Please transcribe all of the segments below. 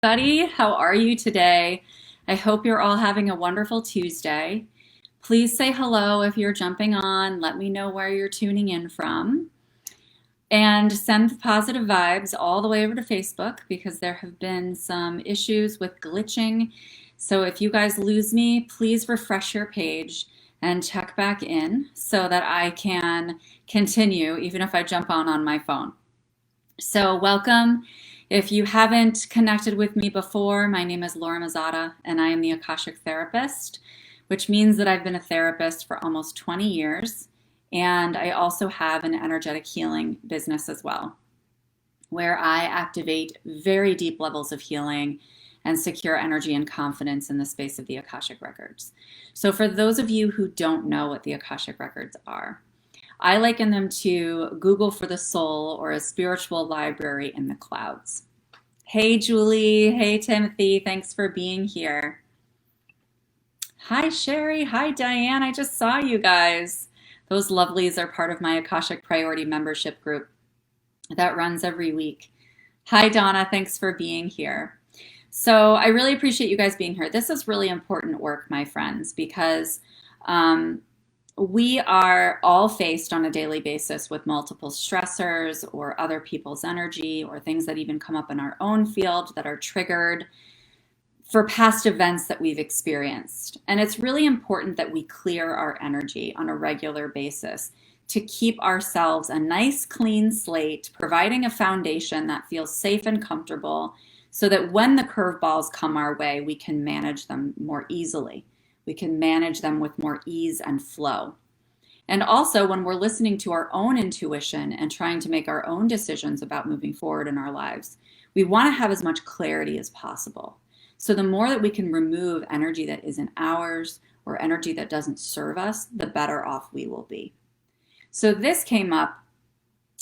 Buddy, how are you today? I hope you're all having a wonderful Tuesday. Please say hello if you're jumping on. Let me know where you're tuning in from. And send positive vibes all the way over to Facebook because there have been some issues with glitching. So if you guys lose me, please refresh your page and check back in so that I can continue even if I jump on my phone. So welcome. If you haven't connected with me before, my name is Laura Mazzotta, and I am the Akashic Therapist, which means that I've been a therapist for almost 20 years, and I also have an energetic healing business as well, where I activate very deep levels of healing and secure energy and confidence in the space of the Akashic Records. So for those of you who don't know what the Akashic Records are, I liken them to Google for the soul or a spiritual library in the clouds. Hey, Julie. Hey, Timothy. Thanks for being here. Hi, Sherry. Hi, Diane. I just saw you guys. Those lovelies are part of my Akashic Priority membership group that runs every week. Hi, Donna. Thanks for being here. So I really appreciate you guys being here. This is really important work, my friends, because we are all faced on a daily basis with multiple stressors or other people's energy or things that even come up in our own field that are triggered for past events that we've experienced. And it's really important that we clear our energy on a regular basis to keep ourselves a nice clean slate, providing a foundation that feels safe and comfortable so that when the curveballs come our way, we can manage them more easily. We can manage them with more ease and flow. And also, when we're listening to our own intuition and trying to make our own decisions about moving forward in our lives, we want to have as much clarity as possible. So the more that we can remove energy that isn't ours or energy that doesn't serve us, the better off we will be. So this came up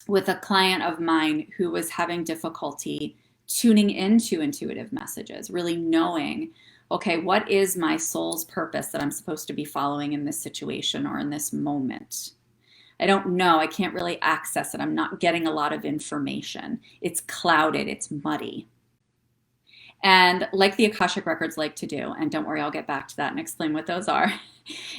with a client of mine who was having difficulty tuning into intuitive messages, really knowing, okay, what is my soul's purpose that I'm supposed to be following in this situation or in this moment? I don't know. I can't really access it. I'm not getting a lot of information. It's clouded. It's muddy. And like the Akashic Records like to do, and don't worry, I'll get back to that and explain what those are,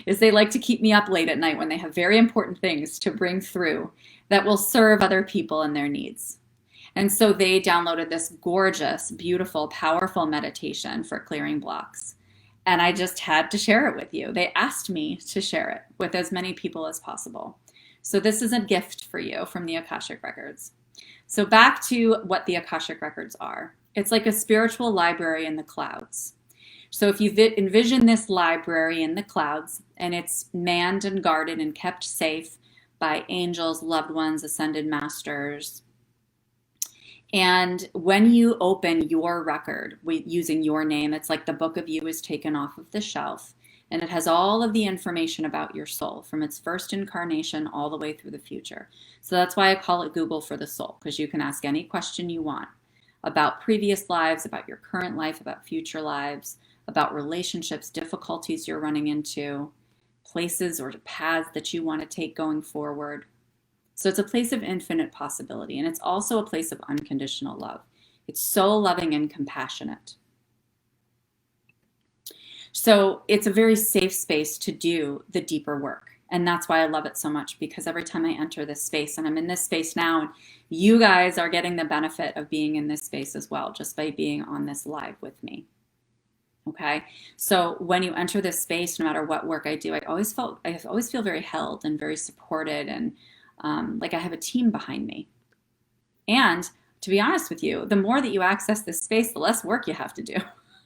is they like to keep me up late at night when they have very important things to bring through that will serve other people and their needs. And so they downloaded this gorgeous, beautiful, powerful meditation for clearing blocks. And I just had to share it with you. They asked me to share it with as many people as possible. So this is a gift for you from the Akashic Records. So back to what the Akashic Records are. It's like a spiritual library in the clouds. So if you envision this library in the clouds, and it's manned and guarded and kept safe by angels, loved ones, ascended masters. And when you open your record using your name, it's like the book of you is taken off of the shelf, and it has all of the information about your soul from its first incarnation all the way through the future. So that's why I call it Google for the soul, because you can ask any question you want about previous lives, about your current life, about future lives, about relationships, difficulties you're running into, places or paths that you want to take going forward. So it's a place of infinite possibility, and it's also a place of unconditional love. It's so loving and compassionate. So it's a very safe space to do the deeper work. And that's why I love it so much, because every time I enter this space, and I'm in this space now, and you guys are getting the benefit of being in this space as well, just by being on this live with me. Okay, so when you enter this space, no matter what work I do, I always feel very held and very supported, and like I have a team behind me. And to be honest with you, the more that you access this space, the less work you have to do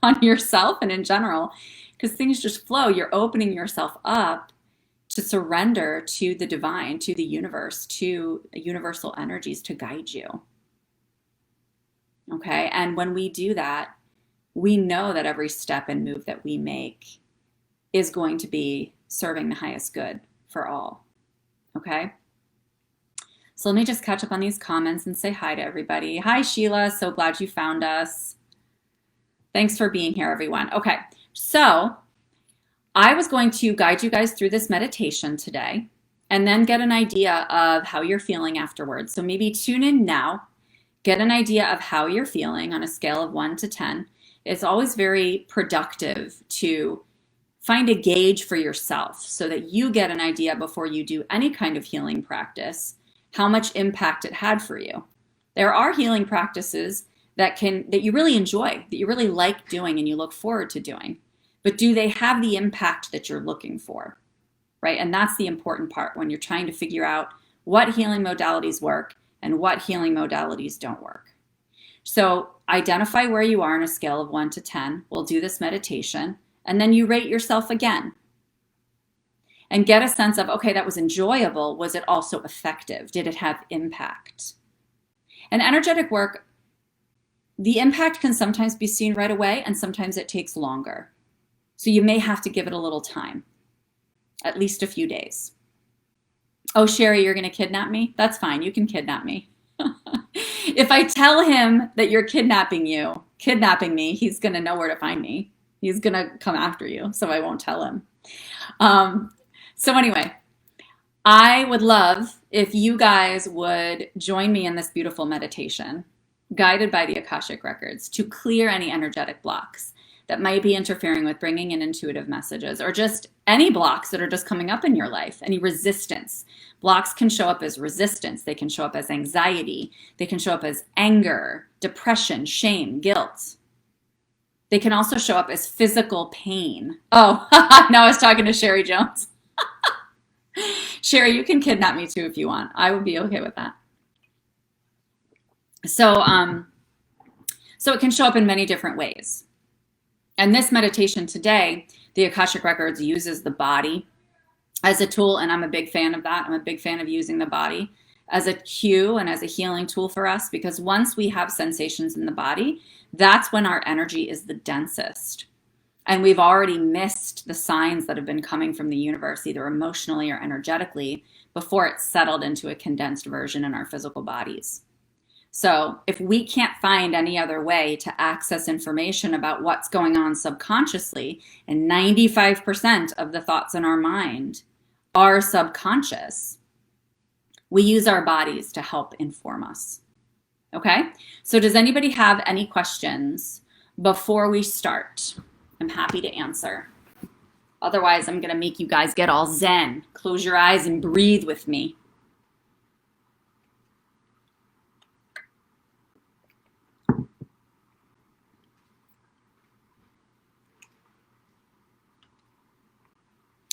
on yourself and in general, because things just flow. You're opening yourself up to surrender to the divine, to the universe, to universal energies to guide you. Okay, and when we do that, we know that every step and move that we make is going to be serving the highest good for all. Okay? So let me just catch up on these comments and say hi to everybody. Hi, Sheila. So glad you found us. Thanks for being here, everyone. Okay, so I was going to guide you guys through this meditation today and then get an idea of how you're feeling afterwards. So maybe tune in now, Get an idea of how you're feeling on a scale of 1 to 10. It's always very productive to find a gauge for yourself so that you get an idea before you do any kind of healing practice, how much impact it had for you. There are healing practices that you really enjoy, that you really like doing and you look forward to doing. But do they have the impact that you're looking for? Right? And that's the important part when you're trying to figure out what healing modalities work and what healing modalities don't work. So identify where you are on a scale of 1 to 10. We'll do this meditation, and then you rate yourself again. And get a sense of, okay, that was enjoyable. Was it also effective? Did it have impact? And energetic work, the impact can sometimes be seen right away, and sometimes it takes longer. So you may have to give it a little time, at least a few days. Oh, Sherry, you're going to kidnap me? That's fine. You can kidnap me. If I tell him that you're kidnapping me, he's going to know where to find me. He's going to come after you, so I won't tell him. So anyway, I would love if you guys would join me in this beautiful meditation, guided by the Akashic Records, to clear any energetic blocks that might be interfering with bringing in intuitive messages, or just any blocks that are just coming up in your life, any resistance. Blocks can show up as resistance. They can show up as anxiety. They can show up as anger, depression, shame, guilt. They can also show up as physical pain. Oh, now I was talking to Sherry Jones. Sherry, you can kidnap me too if you want. I would be okay with that. So it can show up in many different ways. And this meditation today, the Akashic Records uses the body as a tool, and I'm a big fan of that. I'm a big fan of using the body as a cue and as a healing tool for us, because once we have sensations in the body, that's when our energy is the densest. And we've already missed the signs that have been coming from the universe, either emotionally or energetically, before it's settled into a condensed version in our physical bodies. So if we can't find any other way to access information about what's going on subconsciously, and 95% of the thoughts in our mind are subconscious, we use our bodies to help inform us. Okay? So does anybody have any questions before we start? I'm happy to answer. Otherwise, I'm going to make you guys get all zen. Close your eyes and breathe with me.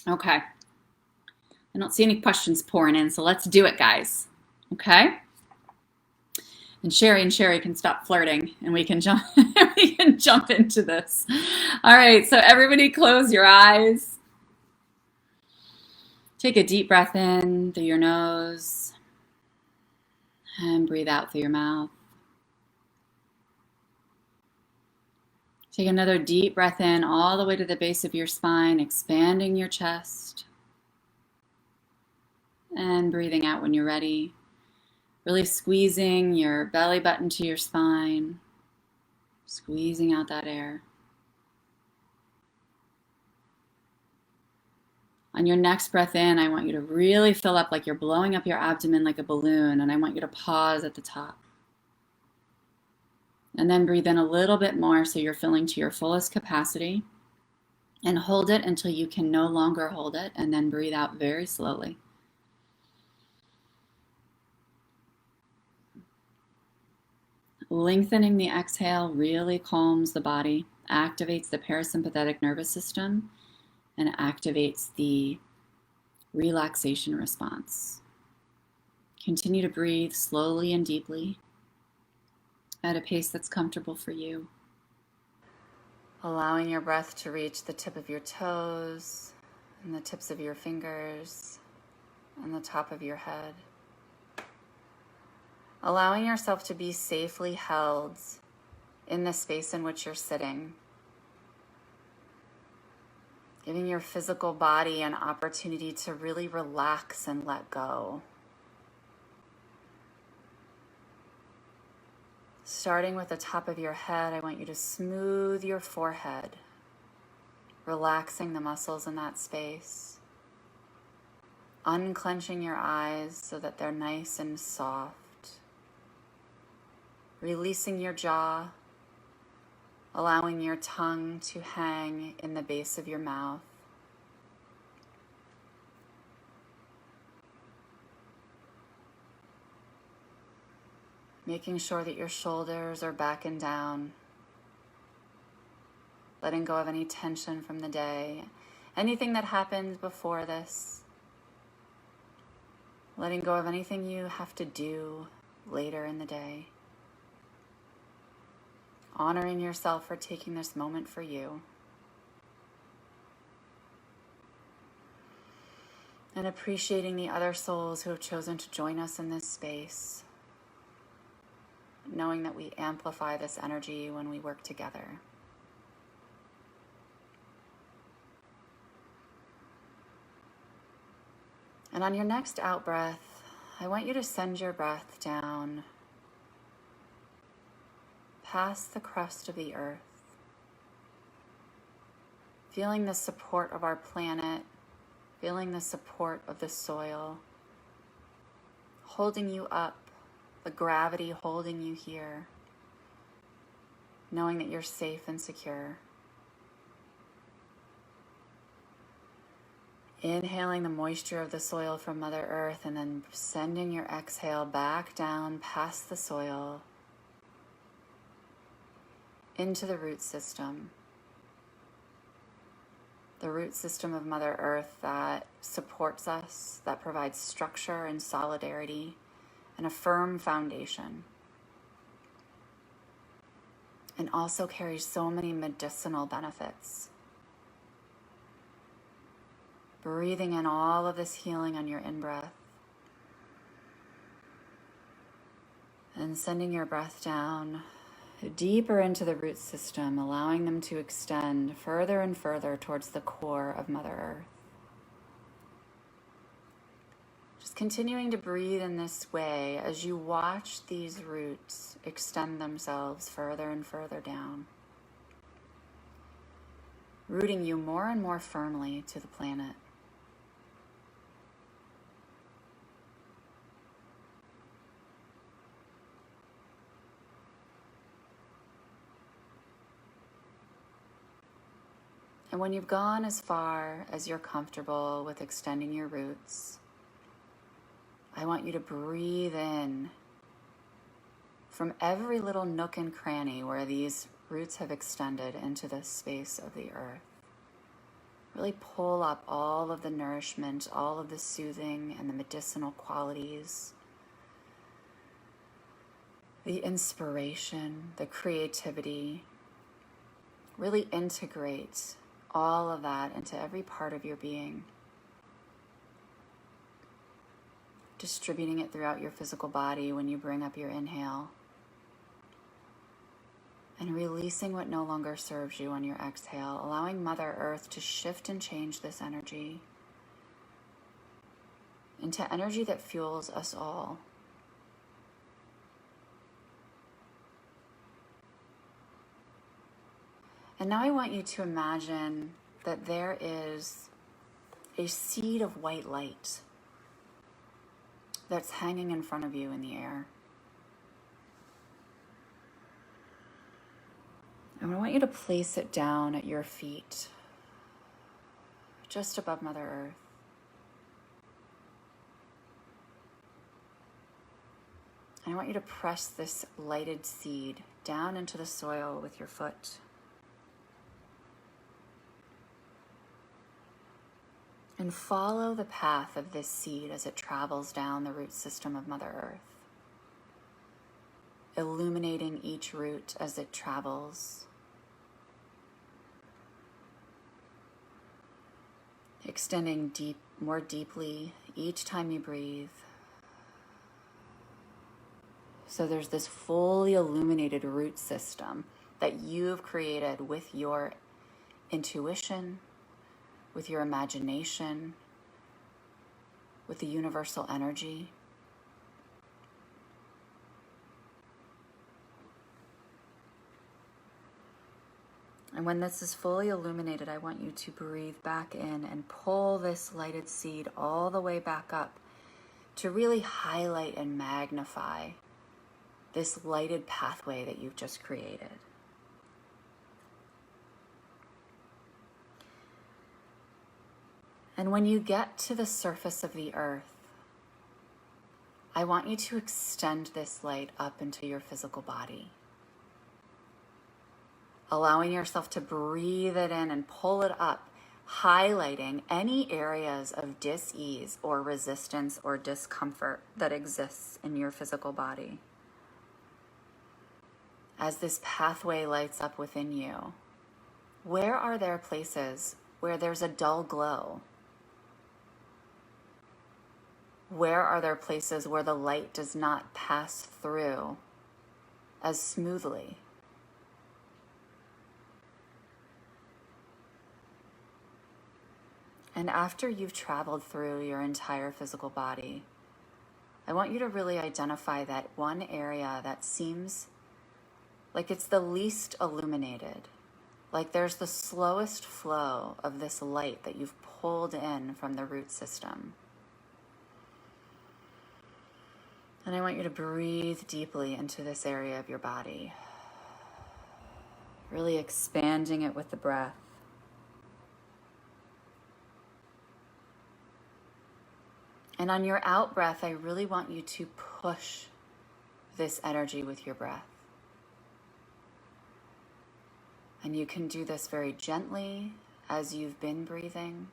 Okay. I don't see any questions pouring in, so let's do it, guys. Okay? And Sherry can stop flirting, and we can jump into this. All right, so everybody close your eyes. Take a deep breath in through your nose and breathe out through your mouth. Take another deep breath in all the way to the base of your spine, expanding your chest. And breathing out when you're ready. Really squeezing your belly button to your spine. Squeezing out that air. On your next breath in, I want you to really fill up like you're blowing up your abdomen like a balloon, and I want you to pause at the top. And then breathe in a little bit more so you're filling to your fullest capacity. And hold it until you can no longer hold it, and then breathe out very slowly. Lengthening the exhale really calms the body, activates the parasympathetic nervous system, and activates the relaxation response. Continue to breathe slowly and deeply at a pace that's comfortable for you. Allowing your breath to reach the tip of your toes and the tips of your fingers and the top of your head. Allowing yourself to be safely held in the space in which you're sitting. Giving your physical body an opportunity to really relax and let go. Starting with the top of your head, I want you to smooth your forehead, relaxing the muscles in that space. Unclenching your eyes so that they're nice and soft. releasing your jaw, allowing your tongue to hang in the base of your mouth. Making sure that your shoulders are back and down. Letting go of any tension from the day. Anything that happened before this. Letting go of anything you have to do later in the day. Honoring yourself for taking this moment for you. And appreciating the other souls who have chosen to join us in this space. Knowing that we amplify this energy when we work together. And on your next out breath, I want you to send your breath down past the crust of the earth, feeling the support of our planet, feeling the support of the soil, holding you up, the gravity holding you here, knowing that you're safe and secure. Inhaling the moisture of the soil from Mother Earth and then sending your exhale back down past the soil into the root system. The root system of Mother Earth that supports us, that provides structure and solidarity and a firm foundation. And also carries so many medicinal benefits. Breathing in all of this healing on your in-breath. And sending your breath down deeper into the root system, allowing them to extend further and further towards the core of Mother Earth. Just continuing to breathe in this way as you watch these roots extend themselves further and further down, rooting you more and more firmly to the planet. And when you've gone as far as you're comfortable with extending your roots, I want you to breathe in from every little nook and cranny where these roots have extended into the space of the earth. Really pull up all of the nourishment, all of the soothing and the medicinal qualities, the inspiration, the creativity. Really integrate all of that into every part of your being. Distributing it throughout your physical body when you bring up your inhale. And releasing what no longer serves you on your exhale, allowing Mother Earth to shift and change this energy into energy that fuels us all. And now I want you to imagine that there is a seed of white light that's hanging in front of you in the air. And I want you to place it down at your feet, just above Mother Earth. And I want you to press this lighted seed down into the soil with your foot. And follow the path of this seed as it travels down the root system of Mother Earth, illuminating each root as it travels, extending more deeply each time you breathe. So there's this fully illuminated root system that you've created with your intuition, with your imagination, with the universal energy. And when this is fully illuminated, I want you to breathe back in and pull this lighted seed all the way back up to really highlight and magnify this lighted pathway that you've just created. And when you get to the surface of the earth, I want you to extend this light up into your physical body, allowing yourself to breathe it in and pull it up, highlighting any areas of dis-ease or resistance or discomfort that exists in your physical body. As this pathway lights up within you, where are there places where there's a dull glow? Where are there places where the light does not pass through as smoothly? And after you've traveled through your entire physical body, I want you to really identify that one area that seems like it's the least illuminated, like there's the slowest flow of this light that you've pulled in from the root system. And I want you to breathe deeply into this area of your body, really expanding it with the breath. And on your out breath, I really want you to push this energy with your breath. And you can do this very gently as you've been breathing,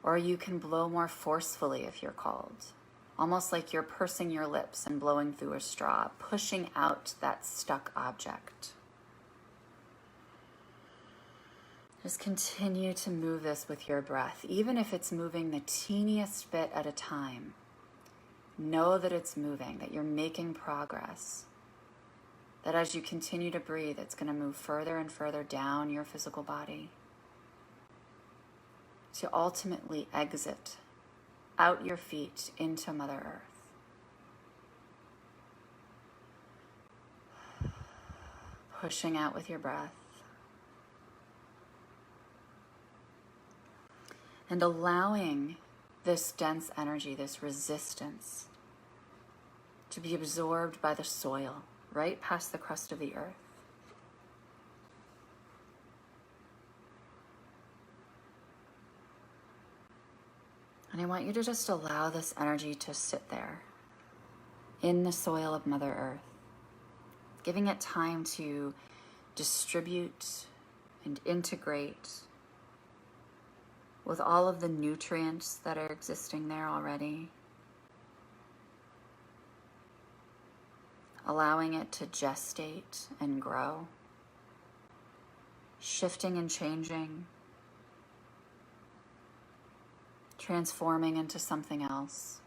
or you can blow more forcefully if you're called. Almost like you're pursing your lips and blowing through a straw, pushing out that stuck object. Just continue to move this with your breath, even if it's moving the teeniest bit at a time. Know that it's moving, that you're making progress. That as you continue to breathe, it's going to move further and further down your physical body to ultimately exit out your feet into Mother Earth. Pushing out with your breath. And allowing this dense energy, this resistance, to be absorbed by the soil right past the crust of the earth. And I want you to just allow this energy to sit there in the soil of Mother Earth, giving it time to distribute and integrate with all of the nutrients that are existing there already. Allowing it to gestate and grow, shifting and changing, transforming into something else,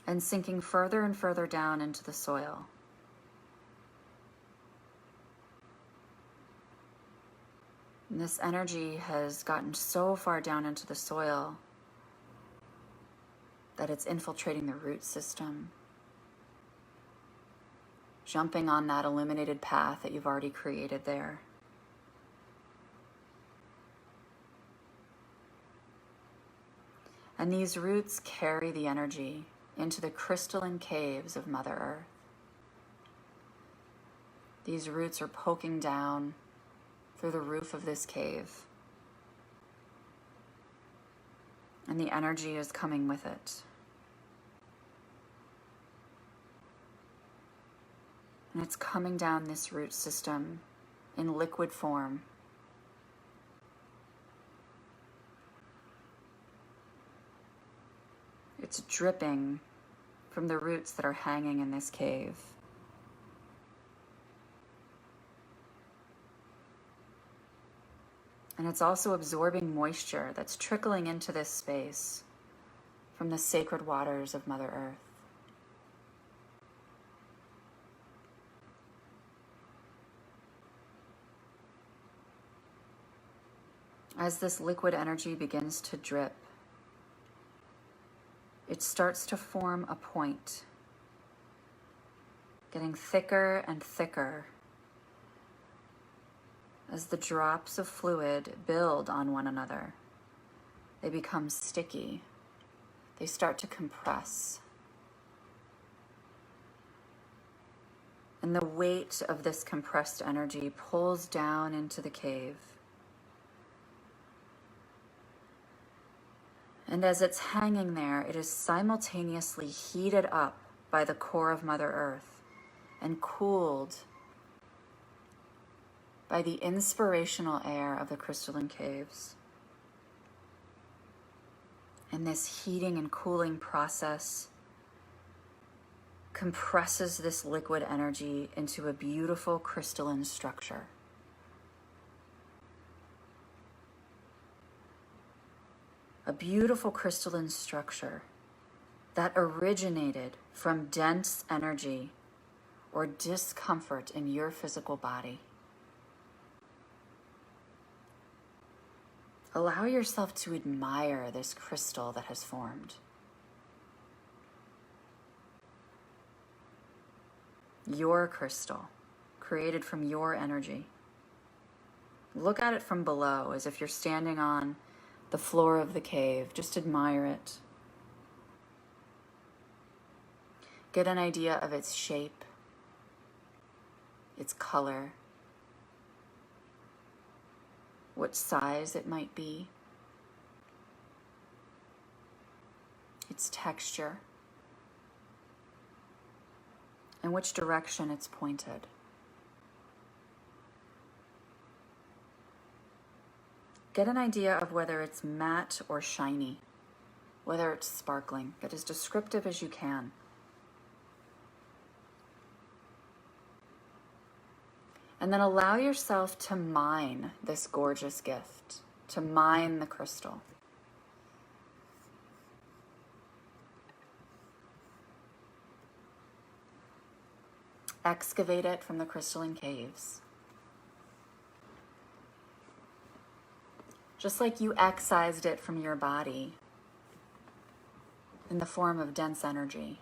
and sinking further and further down into the soil. And this energy has gotten so far down into the soil that it's infiltrating the root system, jumping on that illuminated path that you've already created there. And these roots carry the energy into the crystalline caves of Mother Earth. These roots are poking down through the roof of this cave. And the energy is coming with it. And it's coming down this root system in liquid form. It's dripping from the roots that are hanging in this cave. And it's also absorbing moisture that's trickling into this space from the sacred waters of Mother Earth. As this liquid energy begins to drip, it starts to form a point, getting thicker and thicker as the drops of fluid build on one another. They become sticky. They start to compress. And the weight of this compressed energy pulls down into the cave. And as it's hanging there, it is simultaneously heated up by the core of Mother Earth and cooled by the inspirational air of the crystalline caves. And this heating and cooling process compresses this liquid energy into a beautiful crystalline structure. A beautiful crystalline structure that originated from dense energy or discomfort in your physical body. Allow yourself to admire this crystal that has formed. Your crystal, created from your energy. Look at it from below as if you're standing on the floor of the cave. Just admire it. Get an idea of its shape, its color, what size it might be, its texture, and which direction it's pointed. Get an idea of whether it's matte or shiny, whether it's sparkling. Get as descriptive as you can. And then allow yourself to mine this gorgeous gift, to mine the crystal. Excavate it from the crystalline caves. Just like you excised it from your body in the form of dense energy.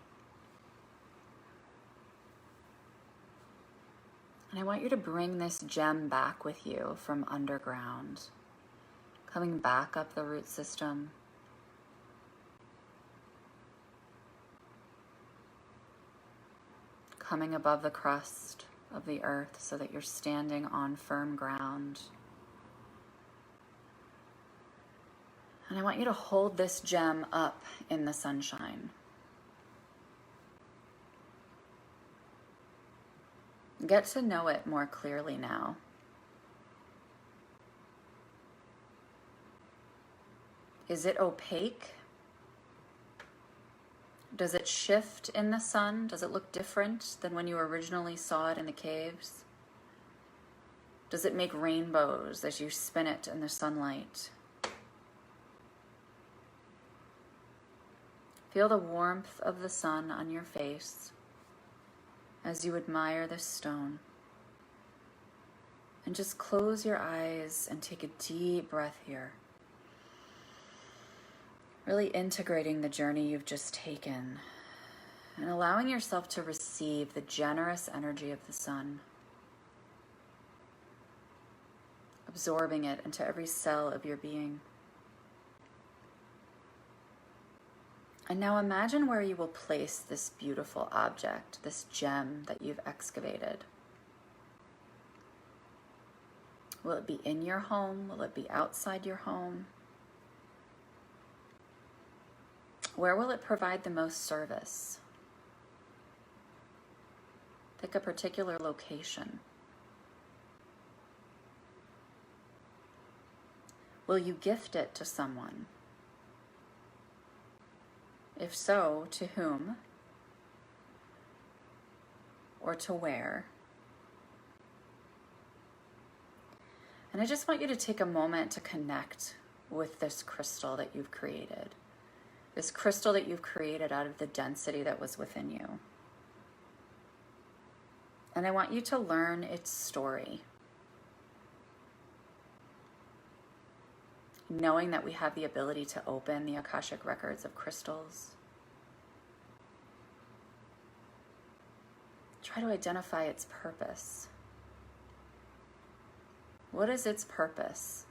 And I want you to bring this gem back with you from underground, coming back up the root system. Coming above the crust of the earth so that you're standing on firm ground. And I want you to hold this gem up in the sunshine. Get to know it more clearly now. Is it opaque? Does it shift in the sun? Does it look different than when you originally saw it in the caves? Does it make rainbows as you spin it in the sunlight? Feel the warmth of the sun on your face as you admire this stone. And just close your eyes and take a deep breath here. Really integrating the journey you've just taken and allowing yourself to receive the generous energy of the sun. Absorbing it into every cell of your being. And now imagine where you will place this beautiful object, this gem that you've excavated. Will it be in your home? Will it be outside your home? Where will it provide the most service? Pick a particular location. Will you gift it to someone? If so, to whom? Or to where? And I just want you to take a moment to connect with this crystal that you've created. This crystal that you've created out of the density that was within you. And I want you to learn its story. Knowing that we have the ability to open the Akashic Records of crystals. Try to identify its purpose. What is its purpose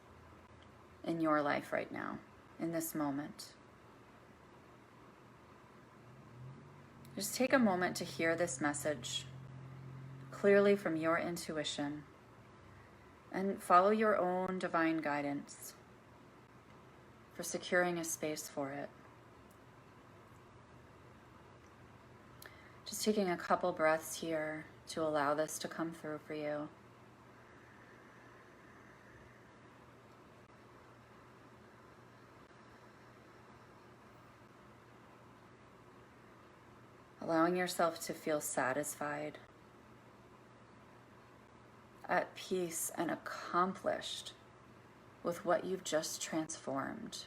in your life right now, in this moment? Just take a moment to hear this message clearly from your intuition, and follow your own divine guidance for securing a space for it. Just taking a couple breaths here to allow this to come through for you. Allowing yourself to feel satisfied, at peace, and accomplished with what you've just transformed.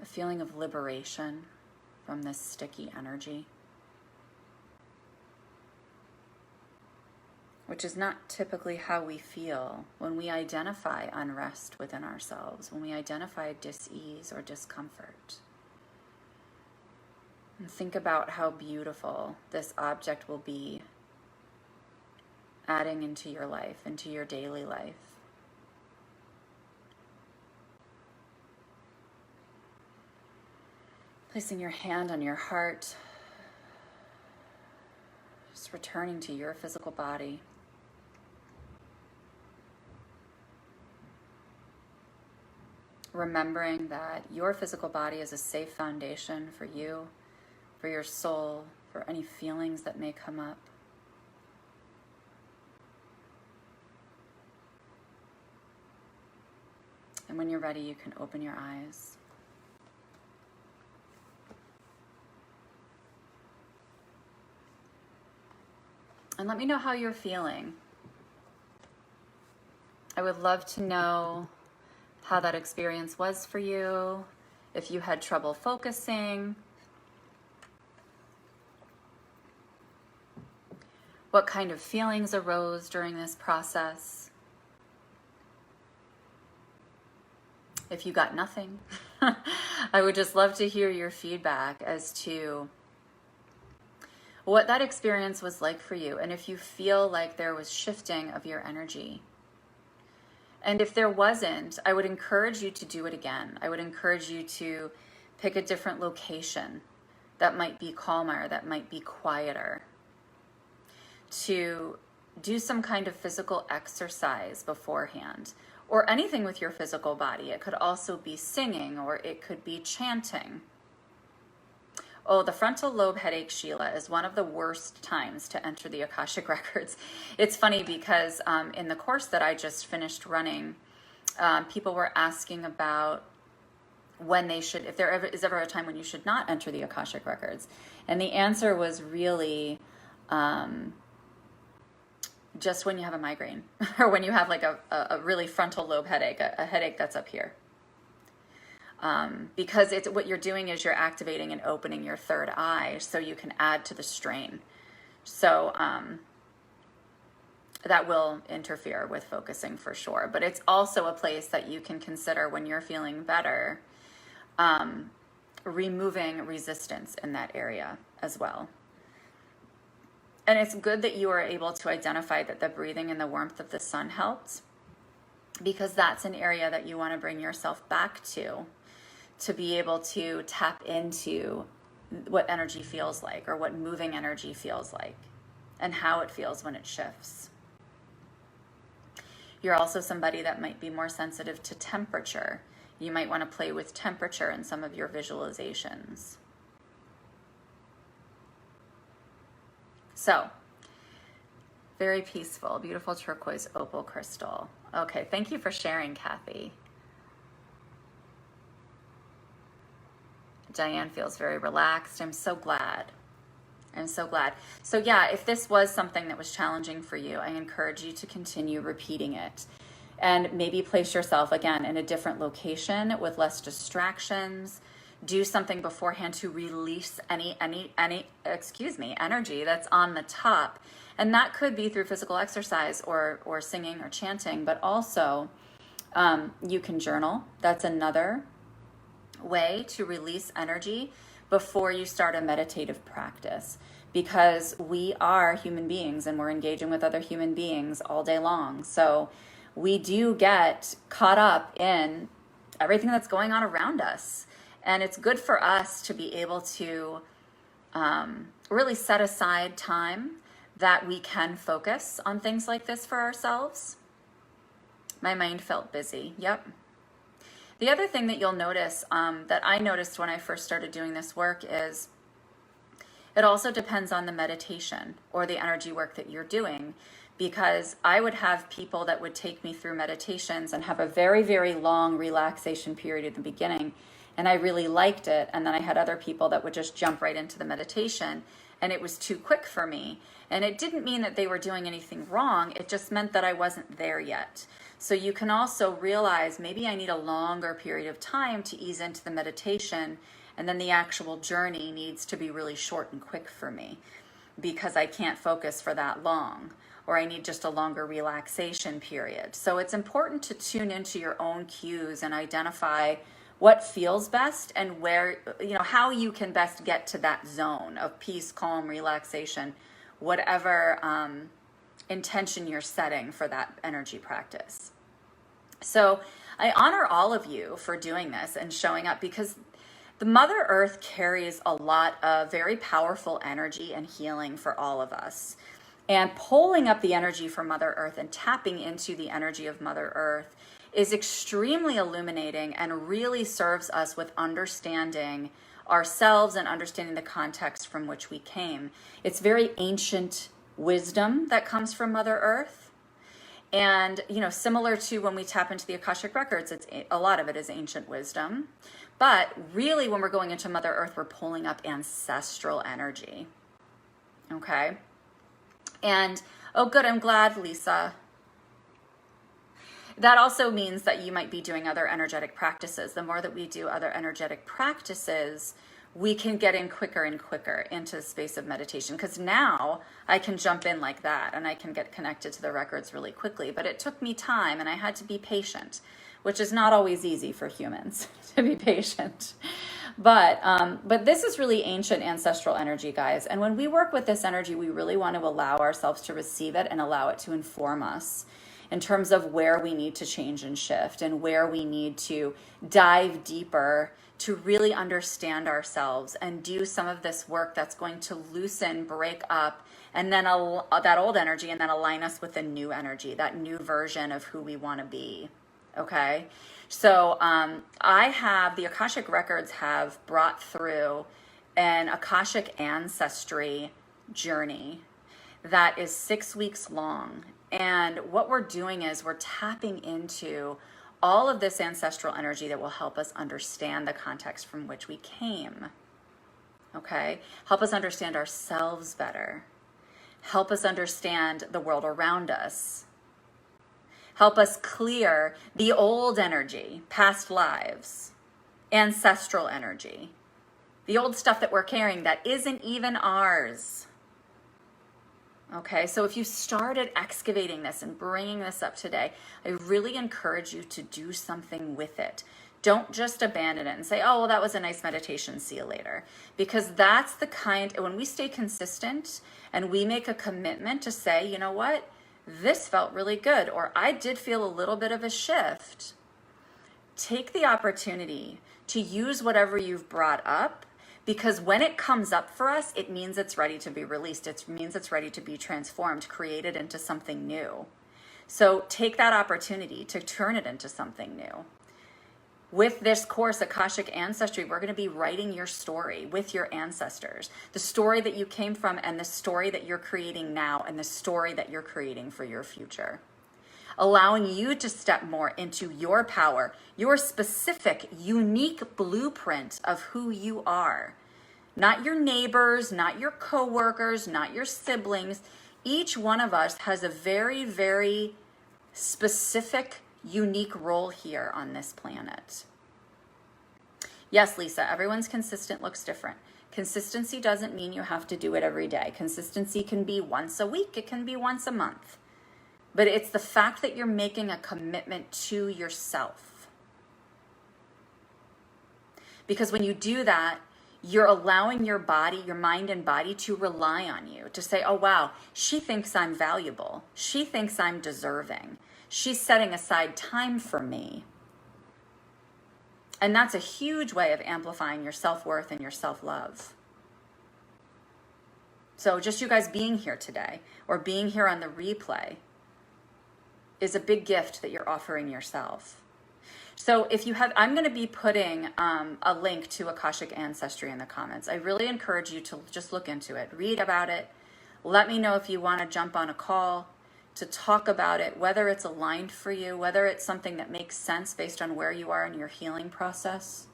A feeling of liberation from this sticky energy, which is not typically how we feel when we identify unrest within ourselves, when we identify dis-ease or discomfort. And think about how beautiful this object will be adding into your life, into your daily life. Placing your hand on your heart, just returning to your physical body. Remembering that your physical body is a safe foundation for you, for your soul, for any feelings that may come up. And when you're ready, you can open your eyes. And let me know how you're feeling. I would love to know how that experience was for you, if you had trouble focusing, what kind of feelings arose during this process. If you got nothing, I would just love to hear your feedback as to what that experience was like for you, and if you feel like there was shifting of your energy. And if there wasn't, I would encourage you to do it again. I would encourage you to pick a different location that might be calmer, that might be quieter, to do some kind of physical exercise beforehand, or anything with your physical body. It could also be singing, or it could be chanting. Oh, the frontal lobe headache, Sheila, is one of the worst times to enter the Akashic Records. It's funny because in the course that I just finished running, people were asking about when they should, if there is ever a time when you should not enter the Akashic Records. And the answer was really just when you have a migraine or when you have like a really frontal lobe headache, a headache that's up here. Because it's what you're doing is you're activating and opening your third eye so you can add to the strain. So that will interfere with focusing for sure. But it's also a place that you can consider when you're feeling better, removing resistance in that area as well. And it's good that you are able to identify that the breathing and the warmth of the sun helped, because that's an area that you want to bring yourself back to be able to tap into what energy feels like, or what moving energy feels like, and how it feels when it shifts. You're also somebody that might be more sensitive to temperature. You might want to play with temperature in some of your visualizations. So, very peaceful, beautiful turquoise opal crystal. Okay, thank you for sharing, Kathy. Diane feels very relaxed. I'm so glad. I'm so glad. So yeah, if this was something that was challenging for you, I encourage you to continue repeating it. And maybe place yourself, again, in a different location with less distractions. Do something beforehand to release any energy that's on the top. And that could be through physical exercise or singing or chanting, but also you can journal. That's another way to release energy before you start a meditative practice, because we are human beings and we're engaging with other human beings all day long. So we do get caught up in everything that's going on around us. And it's good for us to be able to really set aside time that we can focus on things like this for ourselves. My mind felt busy. Yep. The other thing that you'll notice, that I noticed when I first started doing this work, is it also depends on the meditation or the energy work that you're doing, because I would have people that would take me through meditations and have a very, very long relaxation period at the beginning, and I really liked it. And then I had other people that would just jump right into the meditation, and it was too quick for me. And it didn't mean that they were doing anything wrong. It just meant that I wasn't there yet. So you can also realize, maybe I need a longer period of time to ease into the meditation, and then the actual journey needs to be really short and quick for me because I can't focus for that long, or I need just a longer relaxation period. So it's important to tune into your own cues and identify what feels best and where, how you can best get to that zone of peace, calm, relaxation, whatever intention you're setting for that energy practice. So I honor all of you for doing this and showing up, because the Mother Earth carries a lot of very powerful energy and healing for all of us. And pulling up the energy from Mother Earth and tapping into the energy of Mother Earth is extremely illuminating and really serves us with understanding ourselves and understanding the context from which we came. It's very ancient wisdom that comes from Mother Earth. And, similar to when we tap into the Akashic Records, a lot of it is ancient wisdom. But really, when we're going into Mother Earth, we're pulling up ancestral energy. Okay? And, oh, good, I'm glad, Lisa. That also means that you might be doing other energetic practices. The more that we do other energetic practices, we can get in quicker and quicker into the space of meditation, because now I can jump in like that and I can get connected to the records really quickly. But it took me time and I had to be patient, which is not always easy for humans to be patient. But this is really ancient ancestral energy, guys. And when we work with this energy, we really want to allow ourselves to receive it and allow it to inform us in terms of where we need to change and shift, and where we need to dive deeper to really understand ourselves and do some of this work that's going to loosen, break up, and then that old energy, and then align us with a new energy, that new version of who we want to be. Okay? So the Akashic Records have brought through an Akashic ancestry journey that is 6 weeks long. And what we're doing is we're tapping into all of this ancestral energy that will help us understand the context from which we came. Okay? Help us understand ourselves better. Help us understand the world around us. Help us clear the old energy, past lives, ancestral energy, the old stuff that we're carrying that isn't even ours. Okay, so if you started excavating this and bringing this up today, I really encourage you to do something with it. Don't just abandon it and say, oh, well, that was a nice meditation, see you later. Because that's the when we stay consistent and we make a commitment to say, you know what, this felt really good, or I did feel a little bit of a shift. Take the opportunity to use whatever you've brought up, because when it comes up for us, it means it's ready to be released. It means it's ready to be transformed, created into something new. So take that opportunity to turn it into something new. With this course, Akashic Ancestry, we're going to be writing your story with your ancestors. The story that you came from, and the story that you're creating now, and the story that you're creating for your future. Allowing you to step more into your power, your specific, unique blueprint of who you are. Not your neighbors, not your coworkers, not your siblings. Each one of us has a very, very specific, unique role here on this planet. Yes, Lisa, everyone's consistent looks different. Consistency doesn't mean you have to do it every day. Consistency can be once a week, it can be once a month. But it's the fact that you're making a commitment to yourself. Because when you do that, you're allowing your body, your mind and body to rely on you, to say, oh, wow, she thinks I'm valuable. She thinks I'm deserving. She's setting aside time for me. And that's a huge way of amplifying your self-worth and your self-love. So just you guys being here today or being here on the replay is a big gift that you're offering yourself. So if you have, I'm going to be putting a link to Akashic Ancestry in the comments. I really encourage you to just look into it, read about it. Let me know if you want to jump on a call to talk about it, whether it's aligned for you, whether it's something that makes sense based on where you are in your healing process.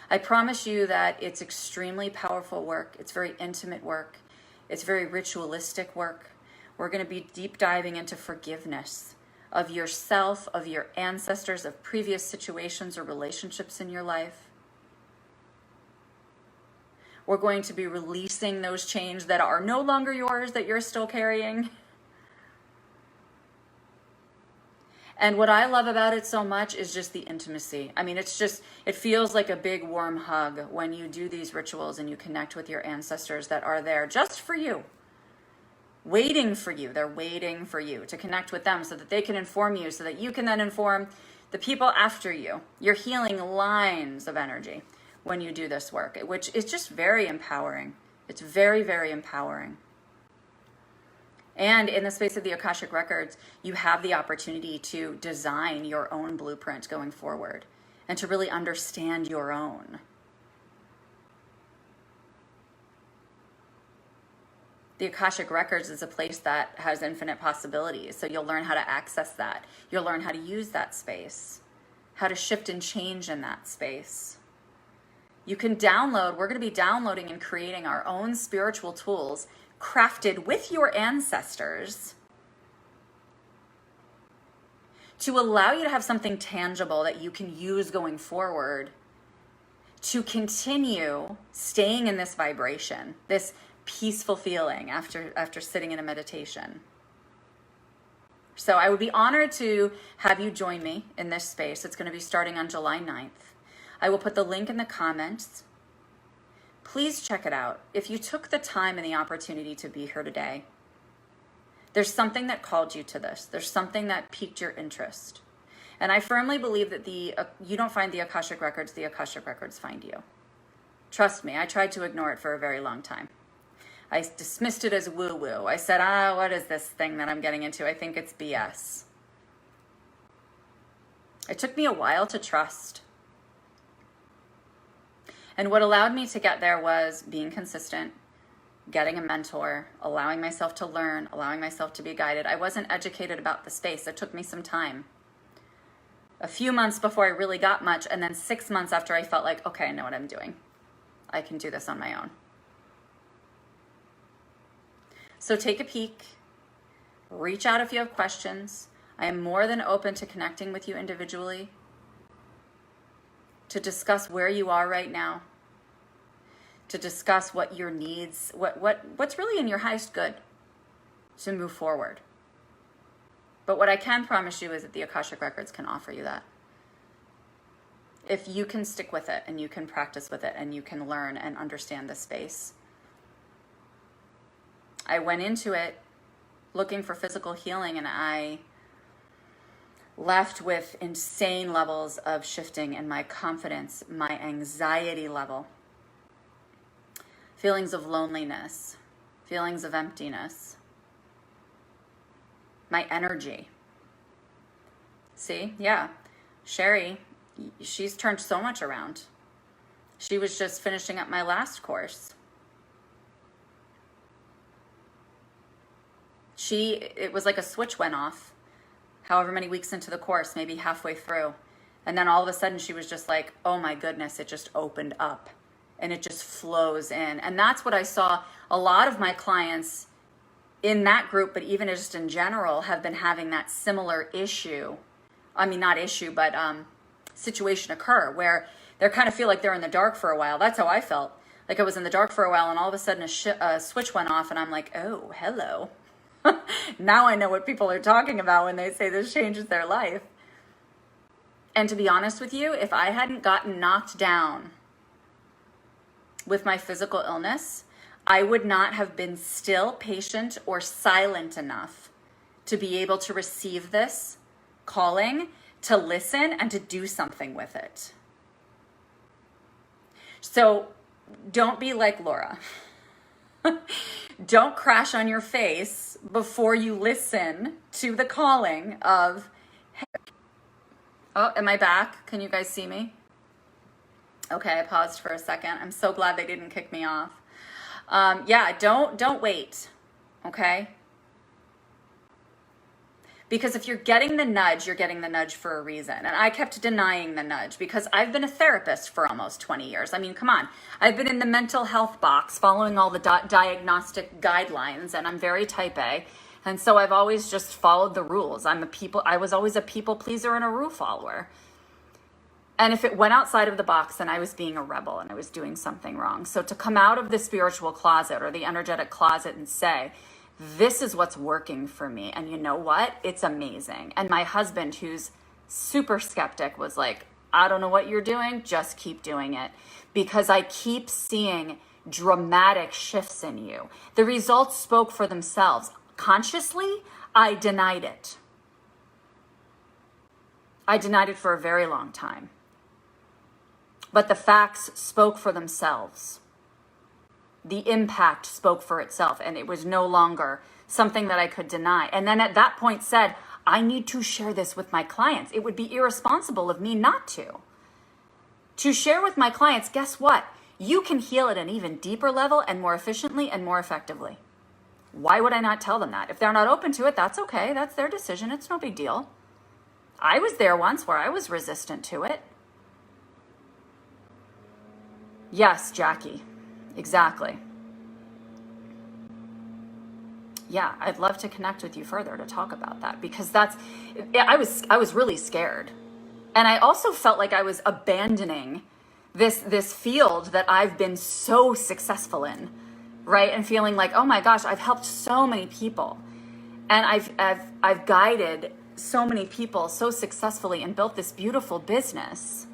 I promise you that it's extremely powerful work. It's very intimate work. It's very ritualistic work. We're going to be deep diving into forgiveness of yourself, of your ancestors, of previous situations or relationships in your life. We're going to be releasing those chains that are no longer yours, that you're still carrying. And what I love about it so much is just the intimacy. I mean, it's just, it feels like a big warm hug when you do these rituals and you connect with your ancestors that are there just for you, waiting for you. They're waiting for you to connect with them so that they can inform you, so that you can then inform the people after you. You're healing lines of energy when you do this work, which is just very empowering. It's very, very empowering. And in the space of the Akashic Records, you have the opportunity to design your own blueprint going forward and to really understand your own. The Akashic Records is a place that has infinite possibilities. So you'll learn how to access that. You'll learn how to use that space, how to shift and change in that space. You can download, we're going to be downloading and creating our own spiritual tools crafted with your ancestors to allow you to have something tangible that you can use going forward to continue staying in this vibration, this peaceful feeling after sitting in a meditation. So I would be honored to have you join me in this space. It's going to be starting on July 9th. I will put the link in the comments. Please check it out. If you took the time and the opportunity to be here today, there's something that called you to this. There's something that piqued your interest. And I firmly believe that you don't find the Akashic Records find you. Trust me, I tried to ignore it for a very long time. I dismissed it as woo-woo. I said, what is this thing that I'm getting into? I think it's BS. It took me a while to trust. And what allowed me to get there was being consistent, getting a mentor, allowing myself to learn, allowing myself to be guided. I wasn't educated about the space. It took me some time. A few months before I really got much, and then 6 months after I felt like, okay, I know what I'm doing. I can do this on my own. So take a peek. Reach out if you have questions. I am more than open to connecting with you individually, to discuss where you are right now, to discuss what your needs, what's really in your highest good to move forward. But what I can promise you is that the Akashic Records can offer you that. If you can stick with it and you can practice with it and you can learn and understand the space. I went into it looking for physical healing and I left with insane levels of shifting in my confidence, my anxiety level, feelings of loneliness, feelings of emptiness, my energy. See, yeah, Sherry, she's turned so much around. She was just finishing up my last course. It was like a switch went off. However many weeks into the course, maybe halfway through. And then all of a sudden she was just like, oh my goodness, it just opened up and it just flows in. And that's what I saw a lot of my clients in that group, but even just in general, have been having that similar issue. I mean, not issue, but situation occur where they kind of feel like they're in the dark for a while. That's how I felt. Like I was in the dark for a while and all of a sudden a switch went off and I'm like, oh, hello. Now I know what people are talking about when they say this changes their life. And to be honest with you, if I hadn't gotten knocked down with my physical illness, I would not have been still, patient, or silent enough to be able to receive this calling, to listen, and to do something with it. So don't be like Laura. Don't crash on your face before you listen to the calling of, oh, am I back? Can you guys see me? Okay, I paused for a second. I'm so glad they didn't kick me off. Yeah, don't wait, okay? Because if you're getting the nudge, you're getting the nudge for a reason. And I kept denying the nudge because I've been a therapist for almost 20 years. I mean, come on. I've been in the mental health box following all the diagnostic guidelines, and I'm very type A. And so I've always just followed the rules. I was always a people pleaser and a rule follower. And if it went outside of the box, then I was being a rebel and I was doing something wrong. So to come out of the spiritual closet or the energetic closet and say, this is what's working for me. And you know what? It's amazing. And my husband, who's super skeptic, was like, I don't know what you're doing. Just keep doing it. Because I keep seeing dramatic shifts in you. The results spoke for themselves. Consciously, I denied it. I denied it for a very long time. But the facts spoke for themselves. The impact spoke for itself, and it was no longer something that I could deny. And then at that point said, I need to share this with my clients. It would be irresponsible of me not to. To share with my clients, guess what? You can heal at an even deeper level and more efficiently and more effectively. Why would I not tell them that? If they're not open to it, that's okay. That's their decision. It's no big deal. I was there once where I was resistant to it. Yes, Jackie. Exactly. Yeah, I'd love to connect with you further to talk about that because I was really scared. And I also felt like I was abandoning this field that I've been so successful in, right? And feeling like, oh my gosh, I've helped so many people. And I've guided so many people so successfully and built this beautiful business.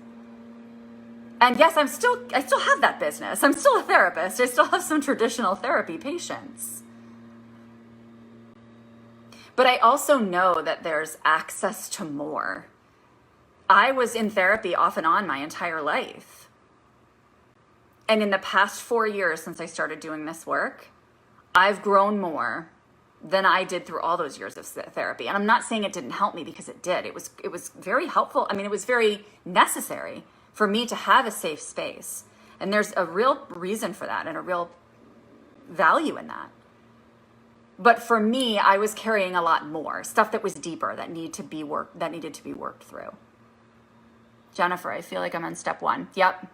And yes, I still have that business. I'm still a therapist. I still have some traditional therapy patients. But I also know that there's access to more. I was in therapy off and on my entire life. And in the past 4 years since I started doing this work, I've grown more than I did through all those years of therapy. And I'm not saying it didn't help me because it did. It was very helpful. I mean, it was very necessary for me to have a safe space. And there's a real reason for that and a real value in that. But for me, I was carrying a lot more stuff that was deeper that needed to be worked through. Jennifer, I feel like I'm on step 1. Yep.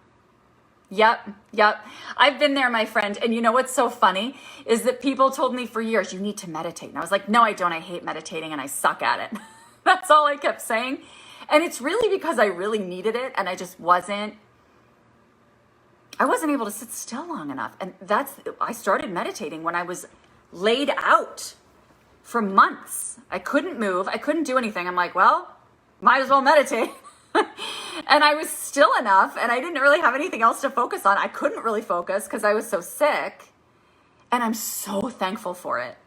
I've been there, my friend. And you know what's so funny is that people told me for years, you need to meditate. And I was like, no, I don't. I hate meditating and I suck at it. That's all I kept saying. And it's really because I really needed it and I just wasn't able to sit still long enough. And I started meditating when I was laid out for months. I couldn't move. I couldn't do anything. I'm like, well, might as well meditate. And I was still enough and I didn't really have anything else to focus on. I couldn't really focus because I was so sick. And I'm so thankful for it.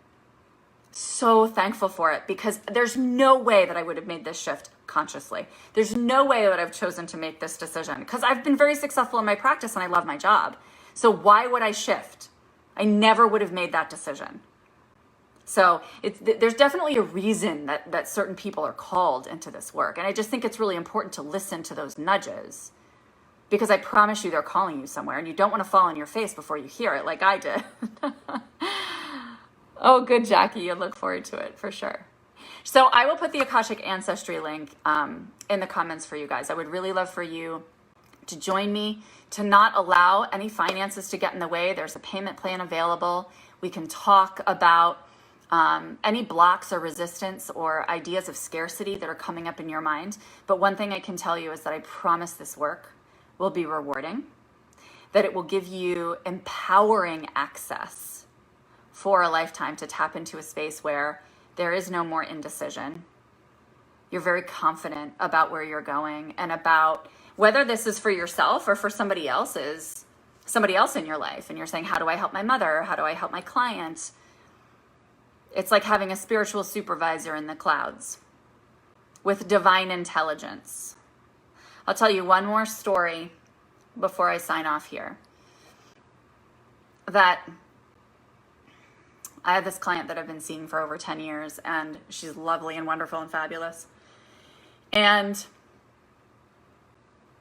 So thankful for it because there's no way that I would have made this shift consciously. There's no way that I've chosen to make this decision because I've been very successful in my practice and I love my job. So why would I shift? I never would have made that decision. So there's definitely a reason that certain people are called into this work. And I just think it's really important to listen to those nudges because I promise you they're calling you somewhere and you don't want to fall on your face before you hear it like I did. Oh, good, Jackie. I look forward to it for sure. So I will put the Akashic Ancestry link in the comments for you guys. I would really love for you to join me, to not allow any finances to get in the way. There's a payment plan available. We can talk about any blocks or resistance or ideas of scarcity that are coming up in your mind. But one thing I can tell you is that I promise this work will be rewarding, that it will give you empowering access for a lifetime to tap into a space where there is no more indecision. You're very confident about where you're going and about whether this is for yourself or for somebody else in your life. And you're saying, how do I help my mother? How do I help my client? It's like having a spiritual supervisor in the clouds with divine intelligence. I'll tell you one more story before I sign off here. That I have this client that I've been seeing for over 10 years, and she's lovely and wonderful and fabulous. And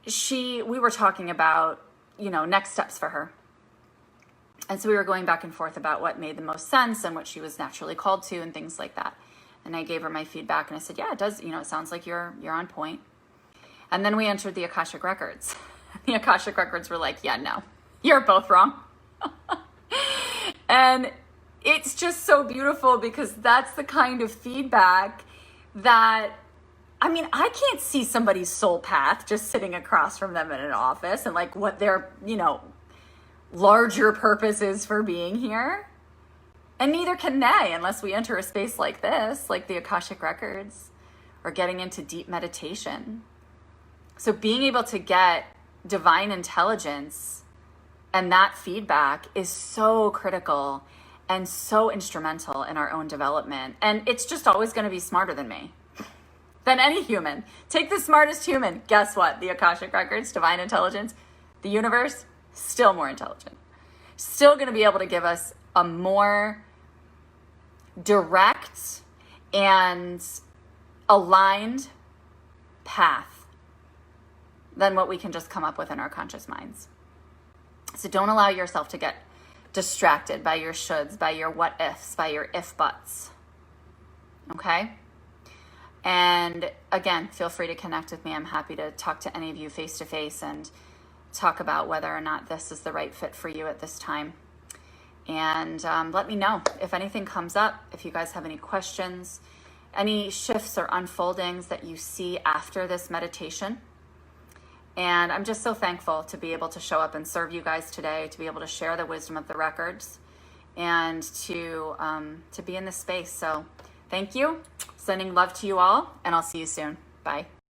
we were talking about, next steps for her. And so we were going back and forth about what made the most sense and what she was naturally called to and things like that. And I gave her my feedback and I said, yeah, it does, it sounds like you're on point. And then we entered the Akashic Records. The Akashic Records were like, yeah, no, you're both wrong. And it's just so beautiful because that's the kind of feedback that, I can't see somebody's soul path just sitting across from them in an office and like what their, larger purpose is for being here. And neither can they unless we enter a space like this, like the Akashic Records, or getting into deep meditation. So being able to get divine intelligence and that feedback is so critical and so instrumental in our own development. And it's just always going to be smarter than me, than any human. Take the smartest human. Guess what? The Akashic Records, divine intelligence, the universe, still more intelligent. Still going to be able to give us a more direct and aligned path than what we can just come up with in our conscious minds. So don't allow yourself to get distracted by your shoulds, by your what ifs, by your if buts. Okay? And again, feel free to connect with me. I'm happy to talk to any of you face to face and talk about whether or not this is the right fit for you at this time. And let me know if anything comes up, if you guys have any questions, any shifts or unfoldings that you see after this meditation. And I'm just so thankful to be able to show up and serve you guys today, to be able to share the wisdom of the records and to be in this space. So thank you. Sending love to you all, and I'll see you soon. Bye.